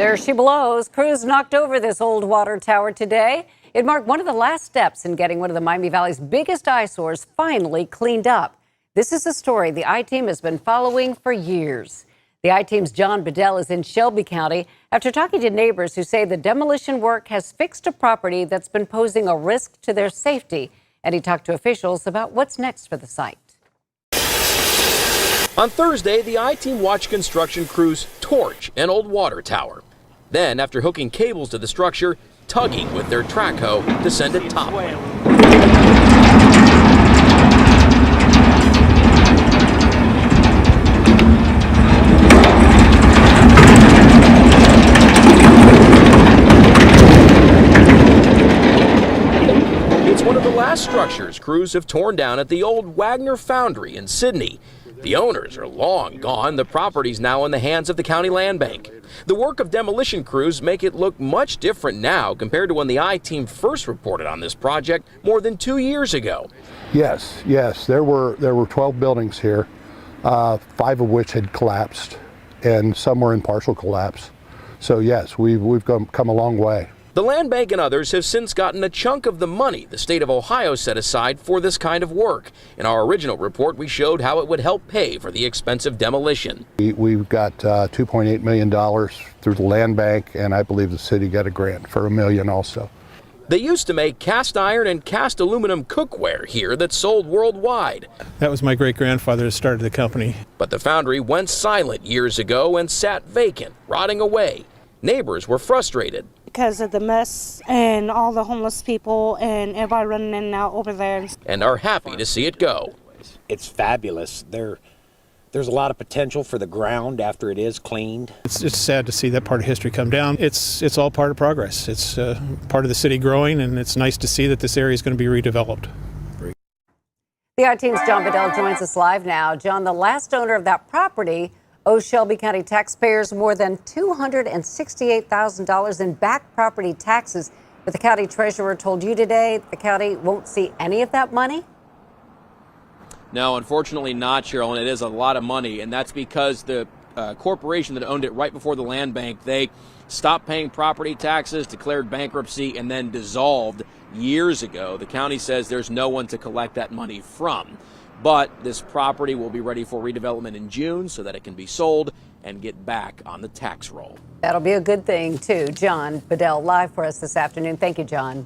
There she blows. Crews knocked over this old water tower today. It marked one of the last steps in getting one of the Miami Valley's biggest eyesores finally cleaned up. This is a story the I-Team has been following for years. The I-Team's John Bedell is in Shelby County after talking to neighbors who say the demolition work has fixed a property that's been posing a risk to their safety. And he talked to officials about what's next for the site. On Thursday, the I-Team watched construction crews torch an old water tower. Then, after hooking cables to the structure, tugging with their track hoe to send it toppling. It's one of the last structures crews have torn down at the old Wagner Foundry in Sydney. The owners are long gone. The property's now in the hands of the county land bank. The work of demolition crews make it look much different now compared to when the I-Team first reported on this project more than 2 years ago. Yes, there were 12 buildings here, 5 of which had collapsed, and some were in partial collapse. So yes, we've come a long way. The land bank and others have since gotten a chunk of the money the state of Ohio set aside for this kind of work. In our original report, we showed how it would help pay for the expensive demolition. We've got $2.8 million through the land bank, and I believe the city got a grant for $1 million also. They used to make cast iron and cast aluminum cookware here that sold worldwide. That was my great-grandfather that started the company. But the foundry went silent years ago and sat vacant, rotting away. Neighbors were frustrated because of the mess and all the homeless people and everybody running in and out over there. And are happy to see it go. It's fabulous. There's a lot of potential for the ground after it is cleaned. It's sad to see that part of history come down. It's all part of progress. It's part of the city growing, and it's nice to see that this area is going to be redeveloped. The I-Team's John Bedell joins us live now. John, the last owner of that property owes Shelby County taxpayers more than $268,000 in back property taxes. But the county treasurer told you today the county won't see any of that money? No, unfortunately not, Cheryl, and it is a lot of money, and that's because the corporation that owned it right before the land bank, they stopped paying property taxes, declared bankruptcy, and then dissolved years ago. The county says there's no one to collect that money from. But this property will be ready for redevelopment in June so that it can be sold and get back on the tax roll. That'll be a good thing, too. John Bedell live for us this afternoon. Thank you, John.